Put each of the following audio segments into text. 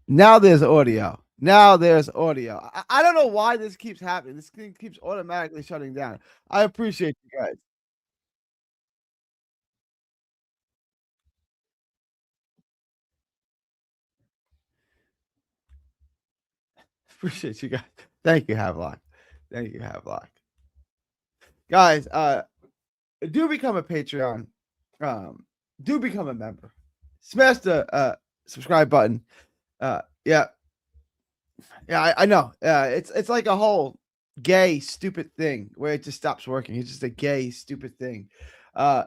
Now there's audio. Now there's audio. I don't know why this keeps happening. This thing keeps automatically shutting down. I appreciate you guys. Appreciate you guys. Thank you, Havelock. Thank you, Havelock. Guys, do become a Patreon. Um, do become a member. Smash the subscribe button. Yeah, yeah, I know. It's like a whole gay stupid thing where it just stops working. It's just a gay stupid thing. Uh,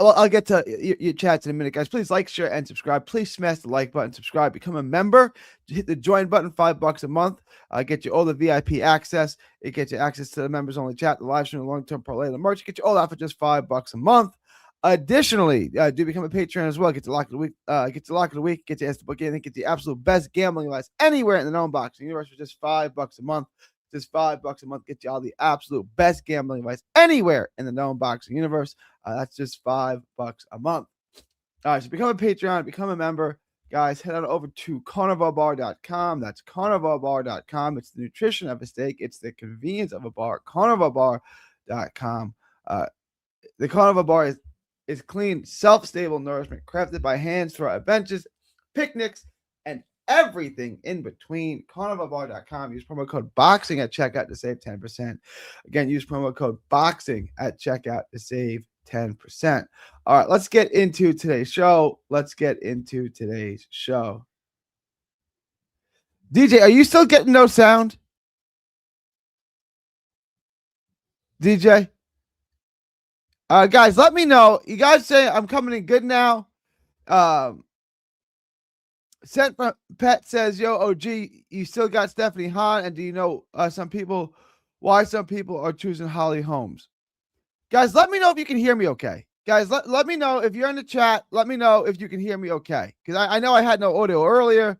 I'll get to your chats in a minute, guys. Please like, share, and subscribe. Please smash the like button, subscribe, become a member. Hit the join button, $5 a month. Get you all the VIP access. It gets you access to the members only chat, the live stream, the long term parlay, the merch. Get you all that for just $5 a month. Additionally, do become a Patreon as well. Get the lock of the week. Get your lock of the week. Get your ask to book in. Get the absolute best gambling advice anywhere in the known box universe for just $5 a month. Just $5 a month. Get you all the absolute best gambling advice anywhere in the known boxing universe. That's just $5 a month. All right, so become a Patreon, become a member. Guys, head on over to carnivalbar.com. That's carnivalbar.com. It's the nutrition of a steak. It's the convenience of a bar. Carnivalbar.com. The Carnival Bar is clean, self-stable nourishment crafted by hands for our benches, picnics, and everything in between. Carnivalbar.com. Use promo code BOXING at checkout to save 10%. Again, use promo code BOXING at checkout to save 10%. All right, let's get into today's show. DJ, are you still getting no sound? DJ? Guys, let me know. You guys say I'm coming in good now. Sent from Pet says, "Yo, OG, you still got Stephanie Hahn, and do you know why some people are choosing Holly Holmes?" Guys, let me know if you can hear me okay. Guys, let me know if you're in the chat. Let me know if you can hear me okay, because I know I had no audio earlier,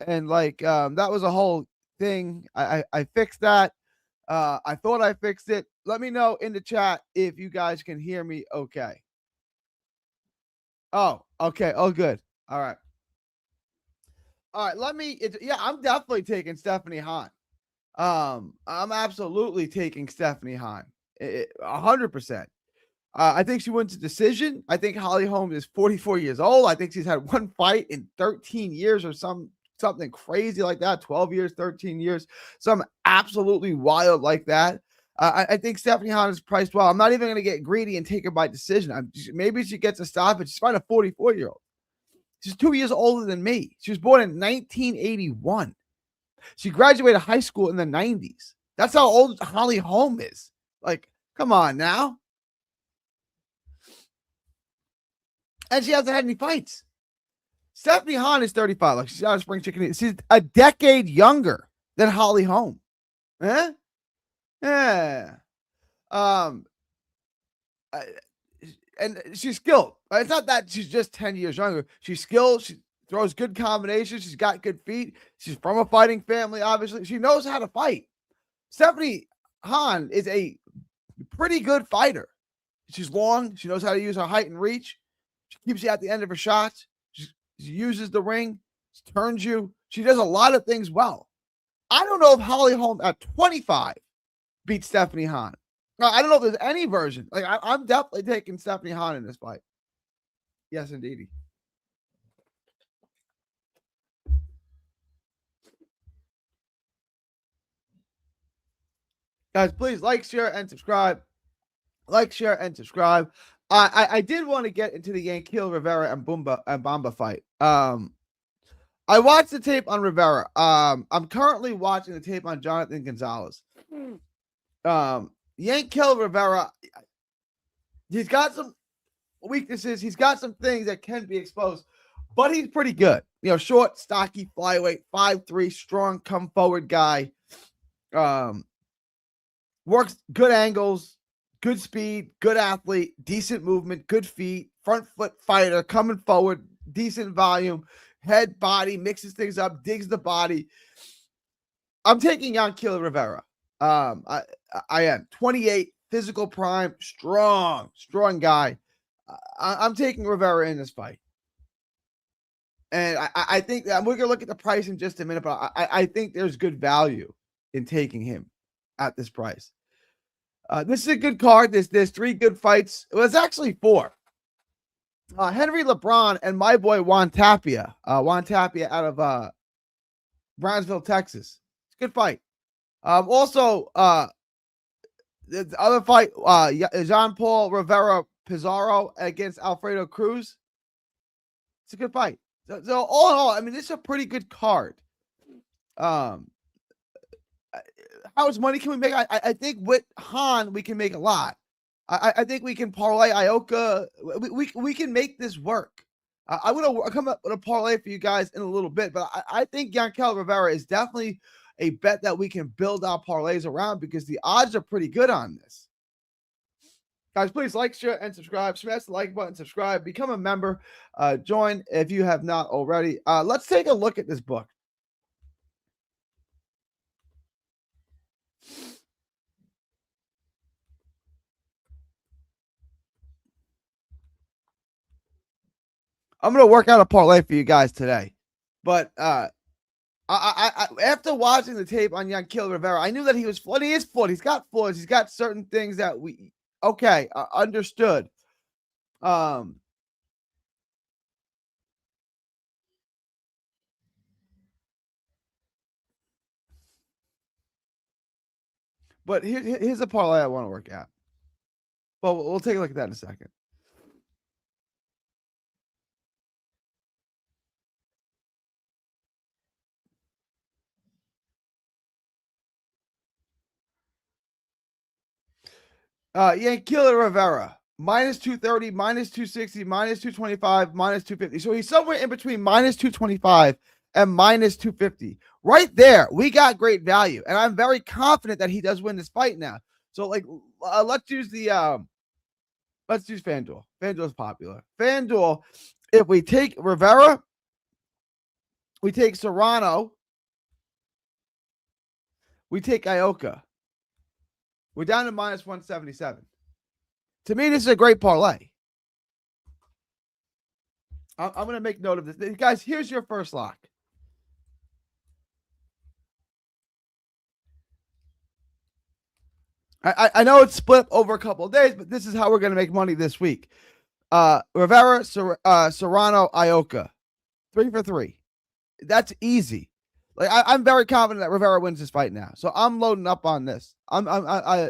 and that was a whole thing. I fixed that. I thought I fixed it. Let me know in the chat if you guys can hear me okay. Oh, okay. Oh, good. All right. All right. I'm definitely taking Stephanie Hahn. I'm absolutely taking Stephanie Hahn. 100%. I think she wins the decision. I think Holly Holmes is 44 years old. I think she's had one fight in 13 years or something crazy like that. 12 years, 13 years, something absolutely wild like that. I think Stephanie Hahn is priced well. I'm not even going to get greedy and take her by decision. Maybe she gets a stop, but she's fighting a 44-year-old. She's 2 years older than me. She was born in 1981. She graduated high school in the 90s. That's how old Holly Holm is. Like, come on now. And she hasn't had any fights. Stephanie Hahn is 35. Like, she's out of spring chicken. She's a decade younger than Holly Holm. Eh? Yeah. And she's skilled. It's not that she's just 10 years younger. She's skilled. She throws good combinations. She's got good feet. She's from a fighting family, obviously. She knows how to fight. Stephanie Hahn is a pretty good fighter. She's long. She knows how to use her height and reach. She keeps you at the end of her shots. She uses the ring. She turns you. She does a lot of things well. I don't know if Holly Holm at 25 beats Stephanie Hahn. I don't know if there's any version. Like, I'm definitely taking Stephanie Hahn in this fight. Yes, indeed. Guys, please like, share, and subscribe. Like, share, and subscribe. I did want to get into the Yankiel, Rivera, and Bomba fight. I watched the tape on Rivera. I'm currently watching the tape on Jonathan Gonzalez. Yankiel Rivera, he's got some weaknesses. He's got some things that can be exposed, but he's pretty good. You know, short, stocky, flyweight, 5'3", strong, come forward guy. Works good angles, good speed, good athlete, decent movement, good feet, front foot fighter, coming forward, decent volume, head, body, mixes things up, digs the body. I'm taking Yankiel Rivera. I am 28, physical prime, strong guy. I'm taking Rivera in this fight. And I think that we're going to look at the price in just a minute, but I think there's good value in taking him at this price. This is a good card. There's 3 good fights. Well, it's actually 4. Henry LeBron and my boy Juan Tapia. Juan Tapia out of Brownsville, Texas. It's a good fight. Also, the other fight, Jean-Paul Rivera Pizarro against Alfredo Cruz. It's a good fight. So all in all, I mean, this is a pretty good card. How much money can we make? I think with Han, we can make a lot. I think we can parlay Ioka. We can make this work. I'm going to come up with a parlay for you guys in a little bit, but I think Yankiel Rivera is definitely a bet that we can build our parlays around because the odds are pretty good on this. Guys, please like, share, and subscribe. Smash the like button, subscribe, become a member, join if you have not already. Let's take a look at this book. I'm going to work out a parlay for you guys today. But I after watching the tape on Yankiel Rivera, I knew that he was flawed. He is flawed. He's got flaws. He's got certain things that understood. But here's a parlay I want to work out. Well, we'll take a look at that in a second. Yankiel Rivera, minus 230, minus 260, minus 225, minus 250. So he's somewhere in between minus 225 and minus 250. Right there, we got great value. And I'm very confident that he does win this fight now. So, let's use FanDuel. FanDuel is popular. FanDuel, if we take Rivera, we take Serrano, we take Ioka. We're down to minus 177. To me, this is a great parlay. I'm going to make note of this. Guys, here's your first lock. I know it's split over a couple of days, but this is how we're going to make money this week. Rivera, Serrano, Ioka. 3 for 3. That's easy. I'm very confident that Rivera wins this fight now. So I'm loading up on this. I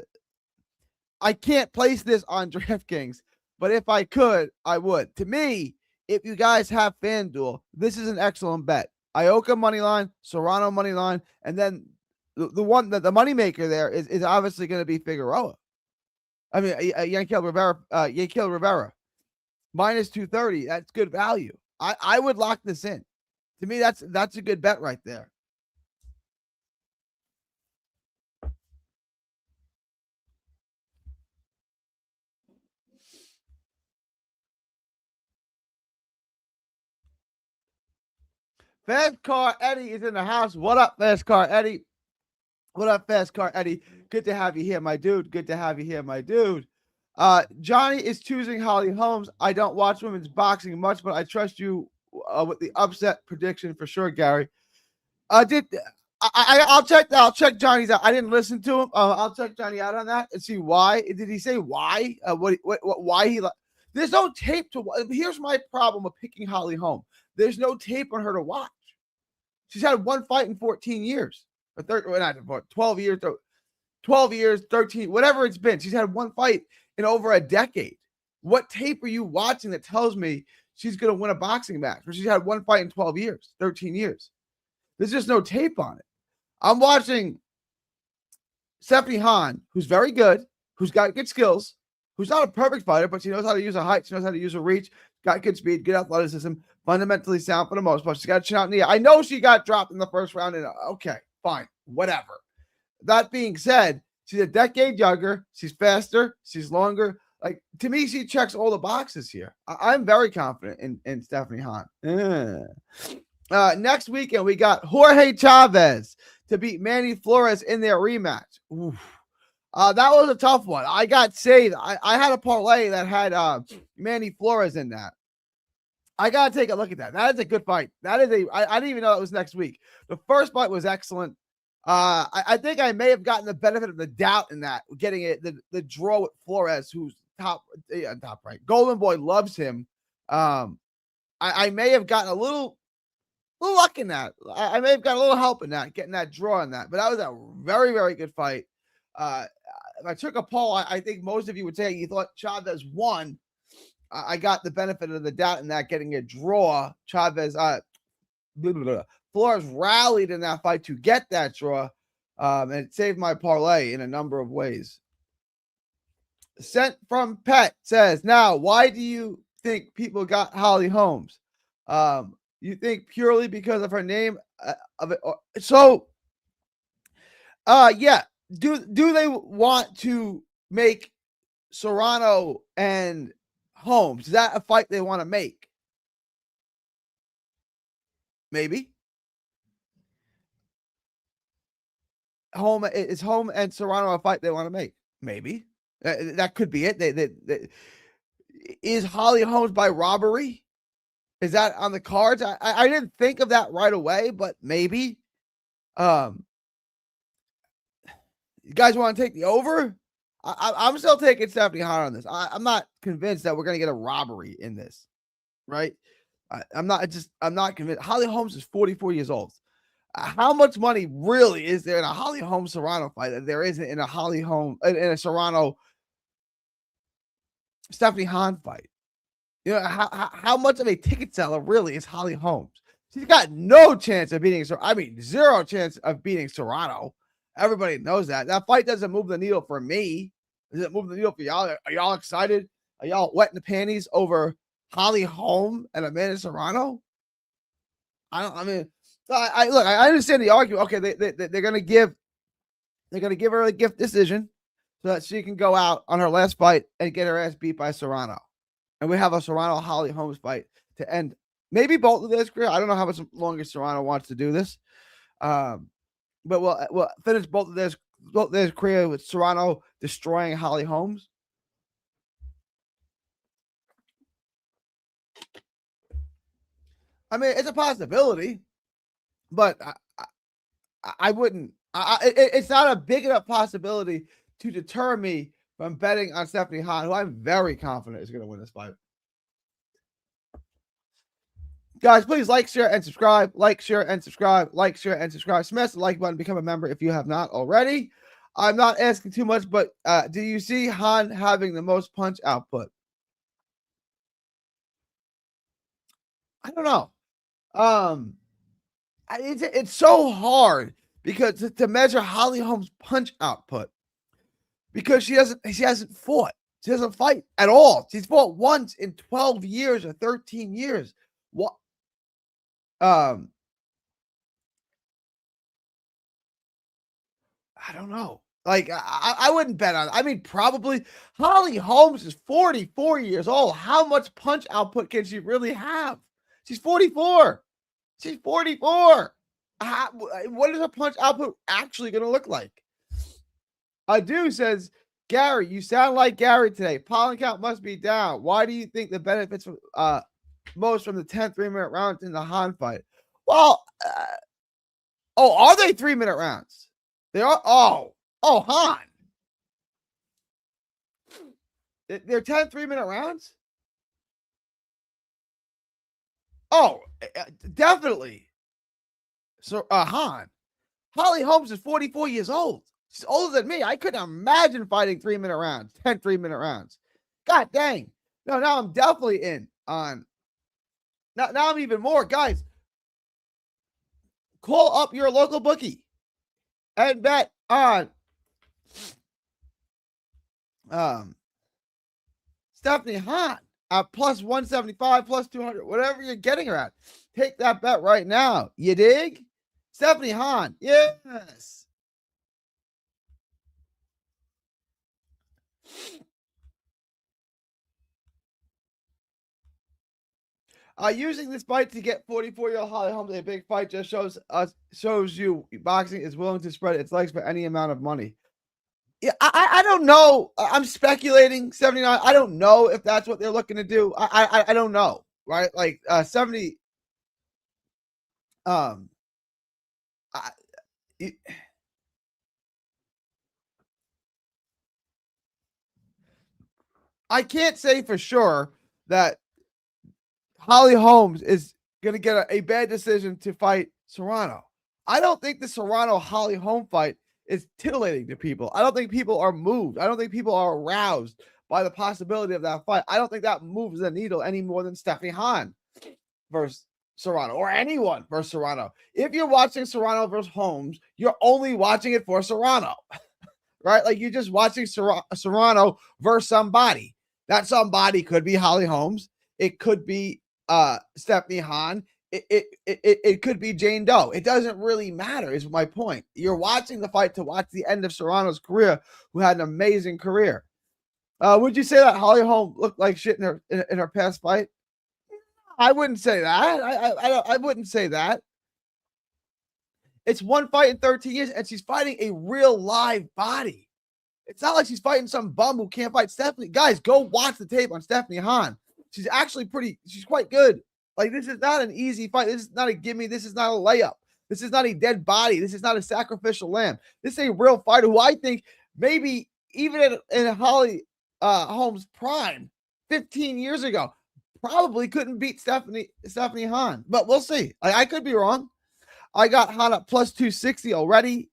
can't place this on DraftKings, but if I could, I would. To me, if you guys have FanDuel, this is an excellent bet. Ioka money line, Serrano money line, and then the one that the moneymaker there is obviously going to be Figueroa. I mean, Yankiel Rivera, minus 230. That's good value. I would lock this in. To me, that's a good bet right there. Fast Car Eddie is in the house. What up, Fast Car Eddie? What up, Fast Car Eddie? Good to have you here, my dude. Good to have you here, my dude. Johnny is choosing Holly Holmes. I don't watch women's boxing much, but I trust you with the upset prediction for sure, Gary. I'll check Johnny's out. I didn't listen to him. I'll check Johnny out on that and see why. Did he say why? Why he? There's no tape to. Here's my problem with picking Holly Holm. There's no tape on her to watch. She's had one fight in 14 years, or 12 years, 12 years, 13, whatever it's been. She's had one fight in over a decade. What tape are you watching that tells me she's going to win a boxing match where she's had one fight in 12 years, 13 years? There's just no tape on it. I'm watching Stephanie Han, who's very good, who's got good skills, who's not a perfect fighter, but she knows how to use her height. She knows how to use her reach, got good speed, good athleticism, fundamentally sound for the most part. She's got a chin out in the air. I know she got dropped in the first round, and okay, fine, whatever. That being said, she's a decade younger. She's faster. She's longer. Like, to me, she checks all the boxes here. I'm very confident in Stephanie Han. Next weekend, we got Jorge Chavez to beat Manny Flores in their rematch. Oof. That was a tough one. I got saved. I had a parlay that had Manny Flores in that. I gotta take a look at that. That is a good fight. That is I didn't even know it was next week. The first fight was excellent. I think I may have gotten the benefit of the doubt in that, getting it the draw with Flores, who's top right. Golden Boy loves him. I may have gotten a little luck in that. I may have got a little help in that, getting that draw in that. But that was a very, very good fight. If I took a poll, I think most of you would say you thought Chavez won. I got the benefit of the doubt in that, getting a draw. Chavez, Flores rallied in that fight to get that draw, and it saved my parlay in a number of ways. Sent from Pet says, now, why do you think people got Holly Holmes? You think purely because of her name of it? Yeah. Do they want to make Serrano and Holmes? Is that a fight they want to make? Maybe. Home and Serrano a fight they want to make? Maybe. That could be it. Is Holly Holmes by robbery? Is that on the cards? I didn't think of that right away, but maybe. You guys want to take the over? I'm still taking Stephanie Hahn on this. I'm not convinced that we're going to get a robbery in this, right? I'm not convinced. Holly Holmes is 44 years old. How much money really is there in a Holly Holmes Serrano fight that there isn't in a Holly Holmes in a Serrano Stephanie Hahn fight? You know, how much of a ticket seller really is Holly Holmes? She's got no chance of beating. I mean, zero chance of beating Serrano. Everybody knows that. That fight doesn't move the needle for me. Does it move the needle for y'all? Are y'all excited? Are y'all wetting the panties over Holly Holm and Amanda Serrano? I understand the argument. Okay, they're gonna give her a gift decision so that she can go out on her last fight and get her ass beat by Serrano, and we have a Serrano Holly Holmes fight to end maybe both of their career. I don't know how much longer Serrano wants to do this. But we'll finish both of their career with Serrano destroying Holly Holmes. I mean, it's a possibility, but I wouldn't. It's not a big enough possibility to deter me from betting on Stephanie Hahn, who I'm very confident is going to win this fight. Guys, please like, share, and subscribe. Like, share, and subscribe. Like, share, and subscribe. Smash the like button. Become a member if you have not already. I'm not asking too much, but do you see Hahn having the most punch output? I don't know. It's so hard because to measure Holly Holmes' punch output, because she hasn't fought. She doesn't fight at all. She's fought once in 12 years or 13 years. What? I don't know. Like, I wouldn't bet on it. I mean, probably Holly Holmes is 44 years old. How much punch output can she really have? She's 44. She's 44. What is her punch output actually going to look like? Adu says, Gary, you sound like Gary today. Pollen count must be down. Why do you think the benefits from most from the 10th 3-minute rounds in the Hahn fight? Well, are they 3-minute rounds? They are. Hahn. They're 10 3-minute rounds? Oh, definitely. So, Hahn. Holly Holmes is 44 years old. She's older than me. I couldn't imagine fighting 3-minute rounds, 10 3-minute rounds. God dang. No, now I'm definitely in on. Now I'm even more. Guys, call up your local bookie and bet on Stephanie Hahn at plus 175, plus 200, whatever you're getting her at. Take that bet right now. You dig? Stephanie Hahn. Yes. Using this fight to get 44-year-old Holly Holmes a big fight just shows you boxing is willing to spread its legs for any amount of money. Yeah, I don't know. I'm speculating 79. I don't know if that's what they're looking to do. I don't know. right? Like 70. Um, I, it, I can't say for sure that Holly Holmes is going to get a bad decision to fight Serrano. I don't think the Serrano Holly Holm fight is titillating to people. I don't think people are moved. I don't think people are aroused by the possibility of that fight. I don't think that moves the needle any more than Stephanie Han versus Serrano or anyone versus Serrano. If you're watching Serrano versus Holmes, you're only watching it for Serrano, right? Like you're just watching Serrano versus somebody. That somebody could be Holly Holmes. It could be Stephanie Han. It could be Jane Doe. It doesn't really matter, is my point. You're watching the fight to watch the end of Serrano's career, who had an amazing career. Would you say that Holly Holm looked like shit in her past fight? I wouldn't say that. I wouldn't say that. It's one fight in 13 years, and she's fighting a real live body. It's not like she's fighting some bum who can't fight Stephanie. Guys, go watch the tape on Stephanie Han. She's actually she's quite good. Like, this is not an easy fight. This is not a gimme. This is not a layup. This is not a dead body. This is not a sacrificial lamb. This is a real fighter who I think maybe even in Holly Holmes' prime 15 years ago probably couldn't beat Stephanie Han. But we'll see. I could be wrong. I got Han at plus 260 already.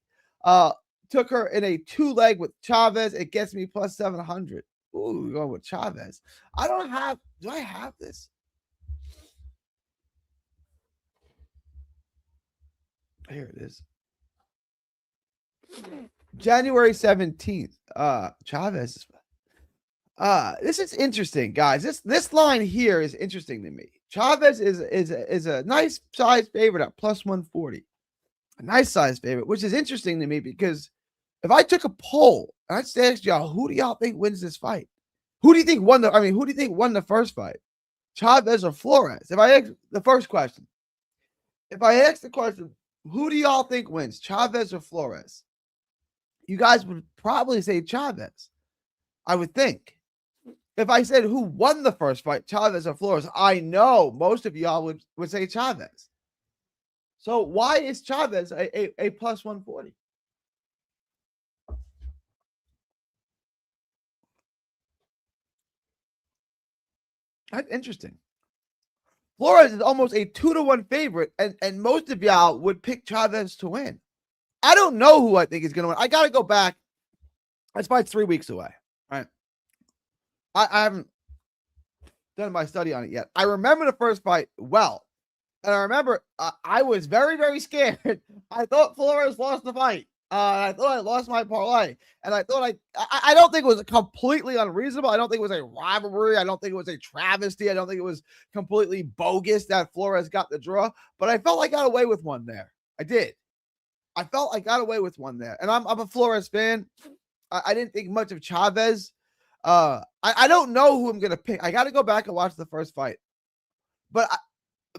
Took her in a 2-leg with Chavez. It gets me plus 700. Ooh, going with Chavez. Do I have this? Here it is. January 17th. Chavez. This is interesting, guys. This line here is interesting to me. Chavez is a nice size favorite at plus 140. A nice size favorite, which is interesting to me because if I took a poll and I just asked y'all, who do y'all think wins this fight? Who do you think won the first fight? Chavez or Flores? If I ask the first question, if I ask the question, who do y'all think wins, Chavez or Flores? You guys would probably say Chavez, I would think. If I said who won the first fight, Chavez or Flores, I know most of y'all would say Chavez. So why is Chavez a plus 140? That's interesting. Flores is almost a 2-1 favorite, and most of y'all would pick Chavez to win. I don't know who I think is going to win. I got to go back. This fight's 3 weeks away, right? I haven't done my study on it yet. I remember the first fight well. And I remember I was very, very scared. I thought Flores lost the fight. I thought I lost my parlay. And I thought I don't think it was completely unreasonable. I don't think it was a rivalry. I don't think it was a travesty. I don't think it was completely bogus that Flores got the draw. But I felt I got away with one there. I did. I felt I got away with one there. And I'm a Flores fan. I didn't think much of Chavez. I don't know who I'm going to pick. I got to go back and watch the first fight. But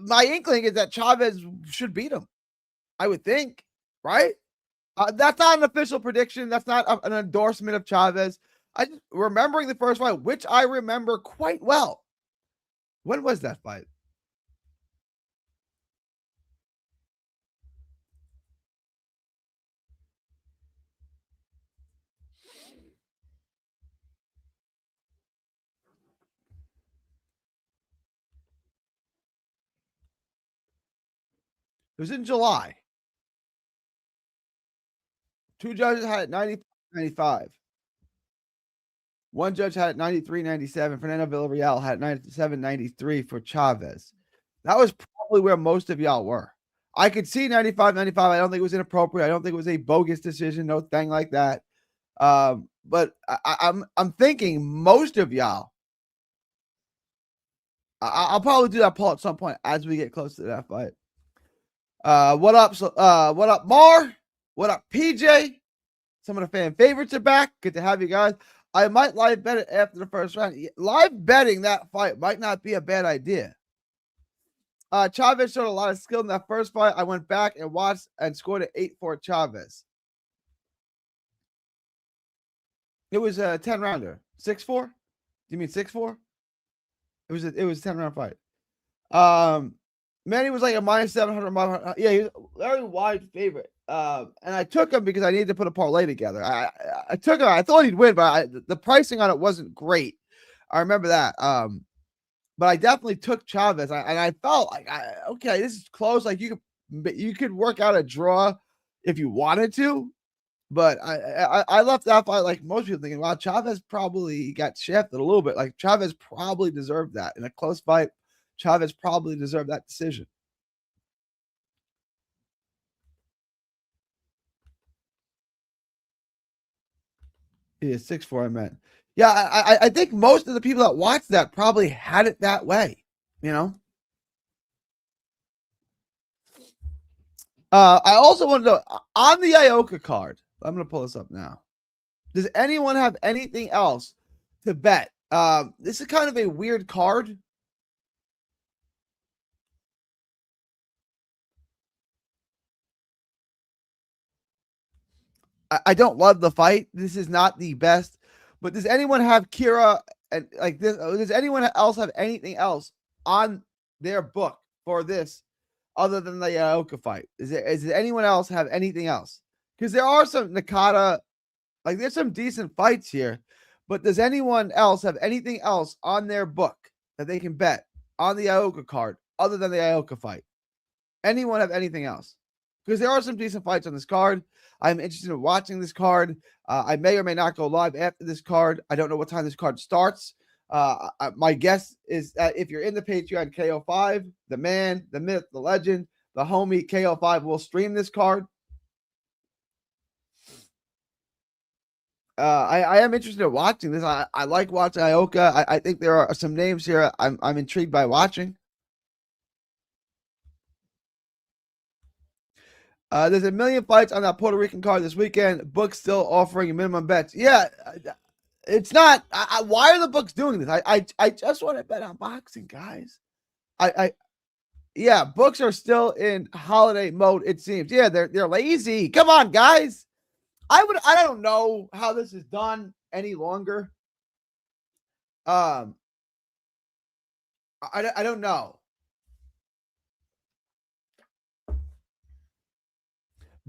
my inkling is that Chavez should beat him. I would think, right? That's not an official prediction. That's not an endorsement of Chavez. Remembering the first fight, which I remember quite well. When was that fight? It was in July. Two judges had it 95. One judge had it 93-97. Fernando Villarreal had 97-93 for Chavez. That was probably where most of y'all were. I could see 95-95. I don't think it was inappropriate. I don't think it was a bogus decision. No thing like that. But I'm thinking most of y'all. I'll probably do that poll at some point as we get close to that fight. What up? What up, Mar? What up, PJ? Some of the fan favorites are back. Good to have you guys. I might live bet it after the first round. Live betting that fight might not be a bad idea. Chavez showed a lot of skill in that first fight. I went back and watched and scored an 8-4 Chavez. It was a 10-rounder. 6-4? Do you mean 6-4? It was a 10-round fight. Manny was like a minus 700. Yeah, he was a very wide favorite. And I took him because I needed to put a parlay together. I took him. I thought he'd win, but the pricing on it wasn't great. I remember that. But I definitely took Chavez, and I felt like, okay, this is close. Like you could work out a draw if you wanted to, but I left that fight like most people thinking, wow, Chavez probably got shafted a little bit. Like Chavez probably deserved that in a close fight. Chavez probably deserved that decision. He is 6'4", I meant. Yeah, I think most of the people that watched that probably had it that way, you know? I also want to know, on the Ioka card, I'm going to pull this up now. Does anyone have anything else to bet? This is kind of a weird card. I don't love the fight. This is not the best. But does anyone have Kira and like this? Does anyone else have anything else on their book for this other than the Ioka fight? Does anyone else have anything else? Because there are some Nakata, like there's some decent fights here. But does anyone else have anything else on their book that they can bet on the Ioka card other than the Ioka fight? Anyone have anything else? Because there are some decent fights on this card. I'm interested in watching this card. I may or may not go live after this card. I don't know what time this card starts. My guess is that if you're in the Patreon, KO5, the man, the myth, the legend, the homie, KO5 will stream this card. I am interested in watching this. I like watching Ioka. I think there are some names here I'm intrigued by watching. There's a million fights on that Puerto Rican card this weekend. Books still offering minimum bets. Yeah, it's not. Why are the books doing this? I just want to bet on boxing, guys. Yeah, books are still in holiday mode. It seems. Yeah, they're lazy. Come on, guys. I don't know how this is done any longer. I don't know.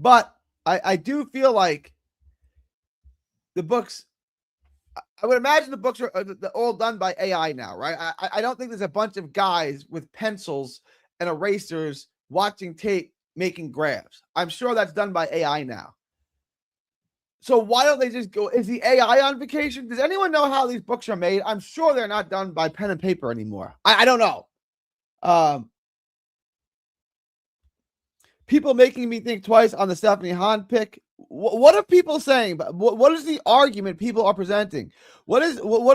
But I do feel like the books, I would imagine the books are all done by AI now, right? I don't think there's a bunch of guys with pencils and erasers watching tape making graphs. I'm sure that's done by AI now. So why don't they just go? Is the AI on vacation? Does anyone know how these books are made? I'm sure they're not done by pen and paper anymore. I don't know. People making me think twice on the Stephanie Hahn pick. What are people saying? What is the argument people are presenting? What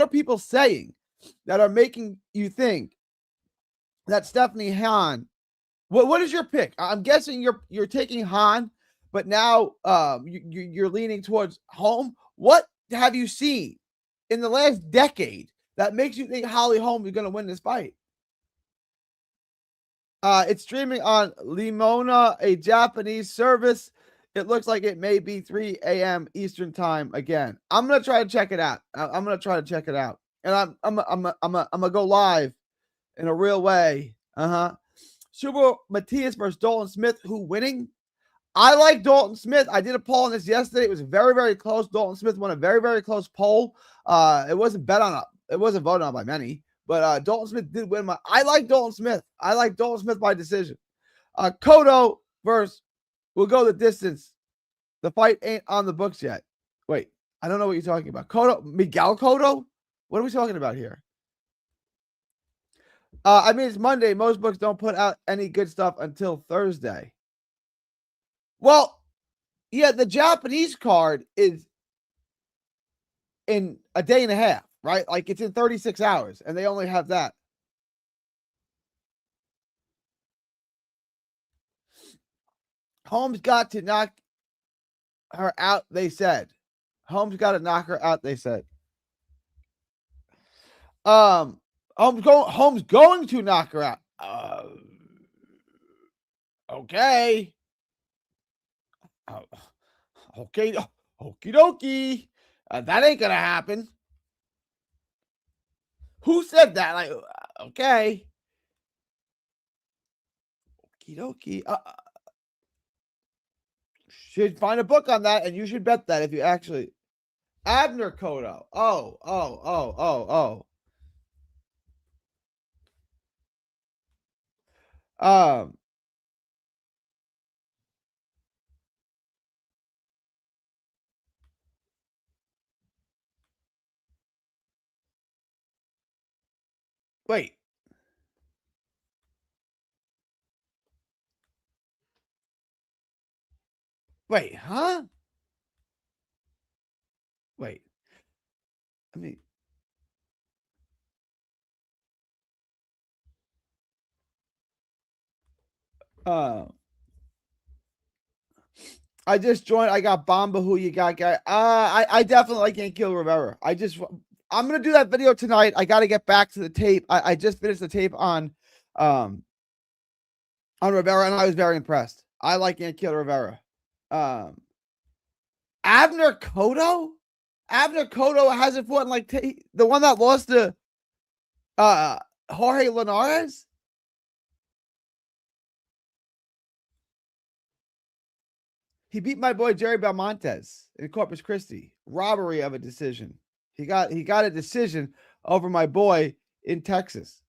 are people saying that are making you think that Stephanie Hahn? What is your pick? I'm guessing you're taking Hahn, but now you're leaning towards Holm. What have you seen in the last decade that makes you think Holly Holm is going to win this fight? It's streaming on Limona, a Japanese service. It looks like it may be 3 a.m. Eastern time again. I'm gonna try to check it out. I'm gonna try to check it out, and I'm gonna go live in a real way. Super Matias versus Dalton Smith. Who winning? I like Dalton Smith. I did a poll on this yesterday. It was very, very close. Dalton Smith won a very, very close poll. It wasn't bet on. It wasn't voted on by many. But Dalton Smith did win. I like Dalton Smith. I like Dalton Smith by decision. Cotto versus, we'll go the distance. The fight ain't on the books yet. Wait, I don't know what you're talking about. Miguel Cotto? What are we talking about here? I mean, it's Monday. Most books don't put out any good stuff until Thursday. Well, yeah, the Japanese card is in a day and a half, right? Like it's in 36 hours, and they only have that. Holmes got to knock her out, they said. Holmes got to knock her out, they said. Holmes going to knock her out. Okay. Okay. Okie dokie. That ain't gonna happen. Who said that? Like, okay. Okie dokie. Should find a book on that, and you should bet that if you actually. Abner Koto. Oh. Wait. Wait, huh? Wait. I mean, I just joined. I got Bomba. Who you got, guy? I definitely like Yankiel Rivera. I'm gonna do that video tonight. I got to get back to the tape. I just finished the tape on Rivera, and I was very impressed. I like Yankiel Rivera. Abner Koto. Abner Koto hasn't fought in like the one that lost to Jorge Linares. He beat my boy Jerry Belmontes in Corpus Christi. Robbery of a decision. He got a decision over my boy in Texas,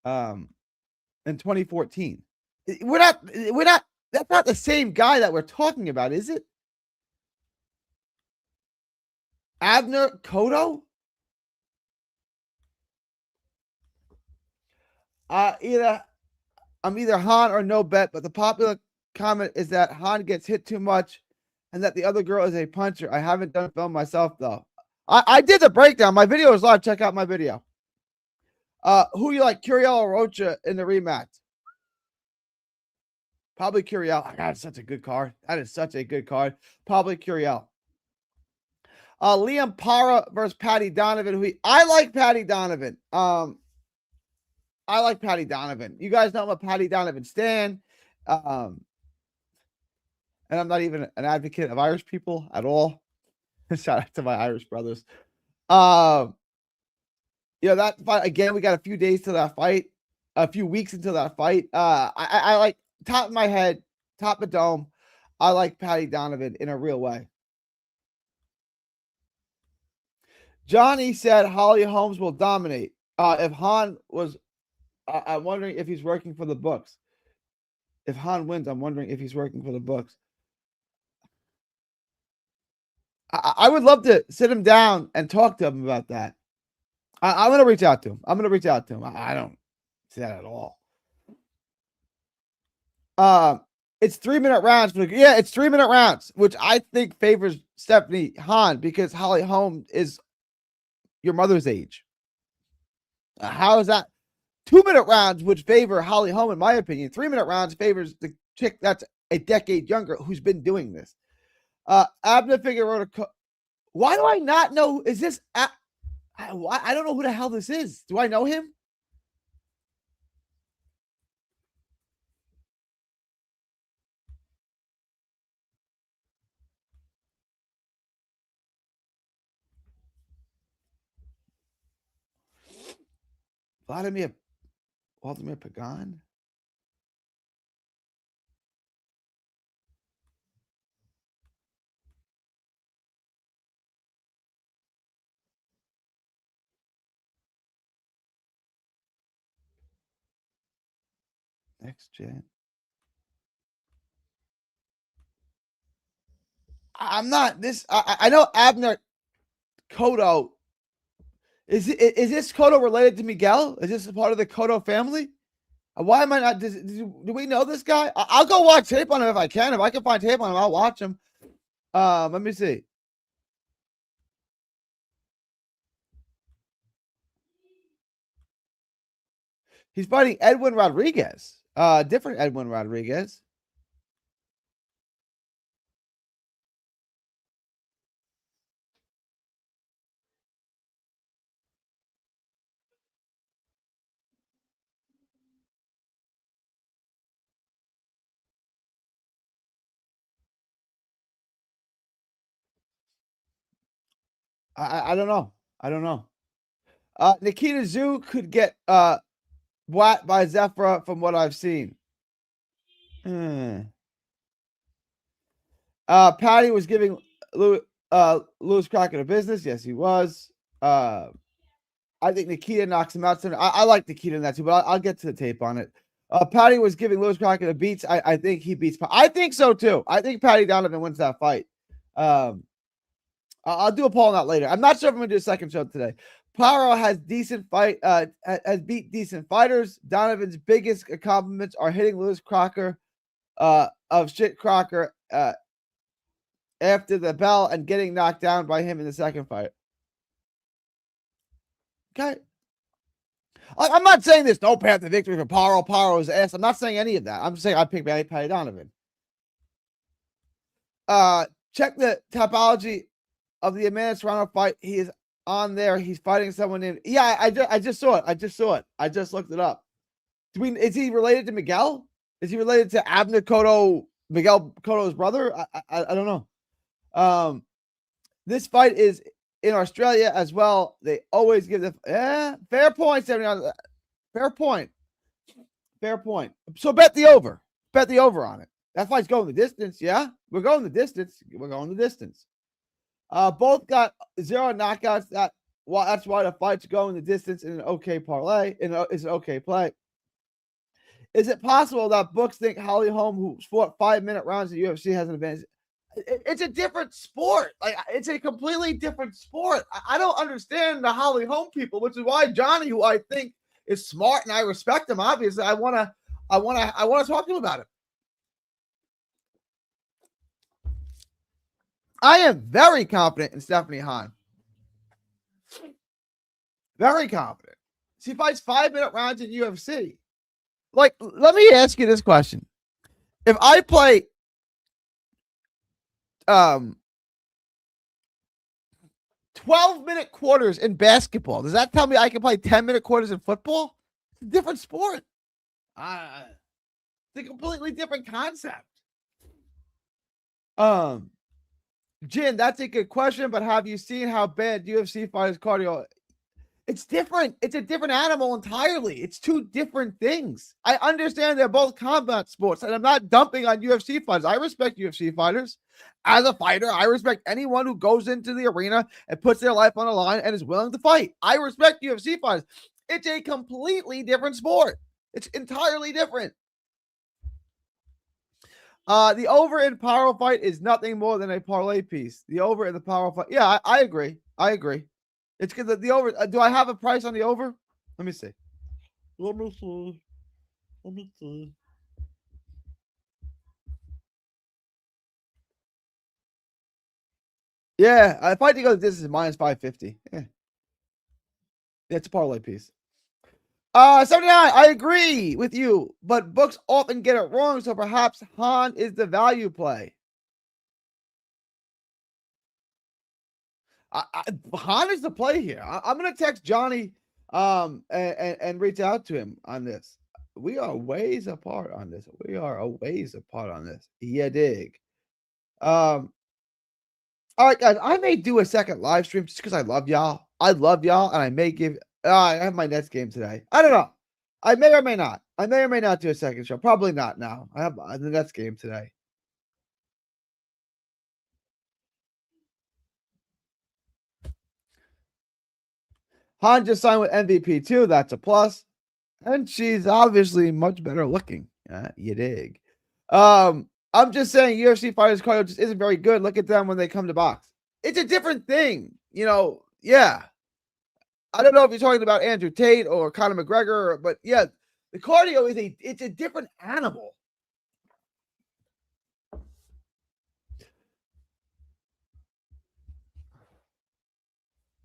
in 2014. We're not. That's not the same guy that we're talking about, is it? Abner Koto. I'm either Han or no bet, but the popular comment is that Han gets hit too much and that the other girl is a puncher. I haven't done film myself though. I did the breakdown. My video is live. Check out my video. Who you like, Curiel or Rocha in the rematch? Probably Curiel. God, it's such a good card. That is such a good card. Probably Curiel. Liam Para versus Patty Donovan. I like Patty Donovan. I like Patty Donovan. You guys know I'm a Patty Donovan stan. And I'm not even an advocate of Irish people at all. Shout out to my Irish brothers. That fight again. We got a few days to that fight, a few weeks until that fight. I like top of my head, top of dome. I like Patty Donovan in a real way. Johnny said Holly Holmes will dominate. If Han was, I'm wondering if he's working for the books. If Han wins, I'm wondering if he's working for the books. I would love to sit him down and talk to him about that. I'm going to reach out to him. I don't see that at all. It's 3-minute rounds. Yeah, it's 3-minute rounds, which I think favors Stephanie Han because Holly Holm is your mother's age. How is that? 2-minute rounds would favor Holly Holm, in my opinion. 3-minute rounds favors the chick that's a decade younger who's been doing this. Abner Figueroa. Why do I not know? Is this? I don't know who the hell this is. Do I know him? Vladimir Pagan. Next gen. I'm not this. I know Abner Koto. Is this Koto related to Miguel? Is this a part of the Koto family? Why am I not? Do we know this guy? I'll go watch tape on him if I can. If I can find tape on him, I'll watch him. Let me see. He's fighting Edwin Rodriguez. Different Edwin Rodriguez. I don't know. Nikita Zoo could get whacked by Zephyr from what I've seen. Patty was giving Lewis Crockett a business. Yes, he was. I think Nikita knocks him out. I like Nikita in that too, but I'll get to the tape on it. Patty was giving Lewis Crockett a beats. I think he beats. I think so too. I think Patty Donovan wins that fight. I'll do a poll on that later. I'm not sure if I'm gonna do a second show today. Paro has decent fight. Has beat decent fighters. Donovan's biggest accomplishments are hitting Lewis Crocker, of shit Crocker, after the bell and getting knocked down by him in the second fight. Okay. I'm not saying there's no path to victory for Paro. Paro's ass. I'm not saying any of that. I'm just saying I pick Patty Donovan. Check the topology of the Amanda Serrano fight. He is on there. He's fighting someone named. Yeah, I just saw it. I just looked it up. Is he related to Miguel? Is he related to Abner Cotto, Miguel Cotto's brother? I don't know. This fight is in Australia as well. They always give the fair point. 79. Fair point. Fair point. So bet the over. Bet the over on it. That fight's going the distance. Yeah, we're going the distance. We're going the distance. Both got 0 knockouts. That's why the fight's going the distance in an okay parlay. It's an okay play. Is it possible that books think Holly Holm, who fought 5-minute rounds in the UFC, has an advantage? It's a different sport. Like, it's a completely different sport. I don't understand the Holly Holm people, which is why Johnny, who I think is smart and I respect him, obviously, I want to talk to him about it. I am very confident in Stephanie Hahn. Very confident. She fights 5-minute rounds in UFC. Like, let me ask you this question. If I play 12-minute quarters in basketball, does that tell me I can play 10-minute quarters in football? It's a different sport. It's a completely different concept. Jin, that's a good question, but have you seen how bad UFC fighters cardio? It's different. It's a different animal entirely. It's two different things. I understand they're both combat sports, and I'm not dumping on UFC fighters. I respect UFC fighters. As a fighter, I respect anyone who goes into the arena and puts their life on the line and is willing to fight. I respect UFC fighters. It's a completely different sport. It's entirely different. The over in Paro fight is nothing more than a parlay piece. The over in the Paro fight. Yeah, I agree. I agree. It's because the over. Do I have a price on the over? Let me see. Let me see. Yeah, if I had to go this is minus 550. Yeah. It's a parlay piece. 79, I agree with you, but books often get it wrong, so perhaps Hahn is the value play. Hahn is the play here. I'm going to text Johnny and reach out to him on this. We are ways apart on this. Yeah, dig. All right, guys, I may do a second live stream just because I love y'all. And I may give. I have my Nets game today. I don't know. I may or may not. Do a second show. Probably not now. I have the Nets game today. Han just signed with MVP too. That's a plus. And she's obviously much better looking. You dig. I'm just saying UFC fighters cardio just isn't very good. Look at them when they come to box. It's a different thing. Yeah. I don't know if you're talking about Andrew Tate or Conor McGregor, but yeah, the cardio it's a different animal.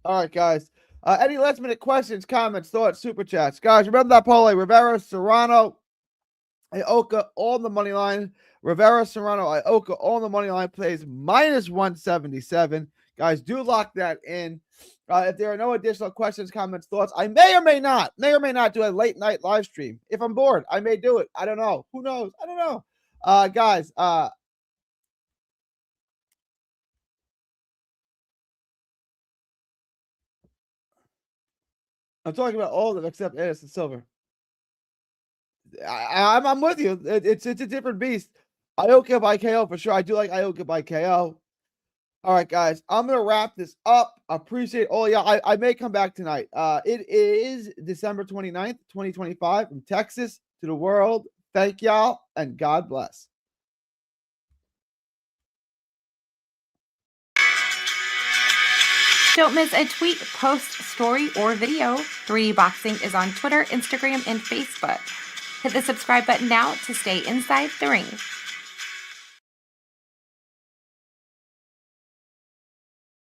All right, guys. Any last minute questions, comments, thoughts, super chats? Guys, remember that parlay. Rivera, Serrano, Ioka, all the money line. Rivera, Serrano, Ioka, all the money line plays minus 177. Guys, do lock that in. If there are no additional questions, comments, thoughts, I may or may not do a late night live stream. If I'm bored, I may do it. I don't know. Who knows? I don't know. Guys, I'm talking about all of them except Edison Silver. I'm with you. It's a different beast. Yankiel by KO for sure. I do like Yankiel by KO. All right, guys, I'm gonna wrap this up. Appreciate all y'all. I may come back tonight. It is December 29th, 2025, from Texas to the world. Thank y'all, and God bless. Don't miss a tweet, post, story, or video. 3D Boxing is on Twitter, Instagram, and Facebook. Hit the subscribe button now to stay inside the ring.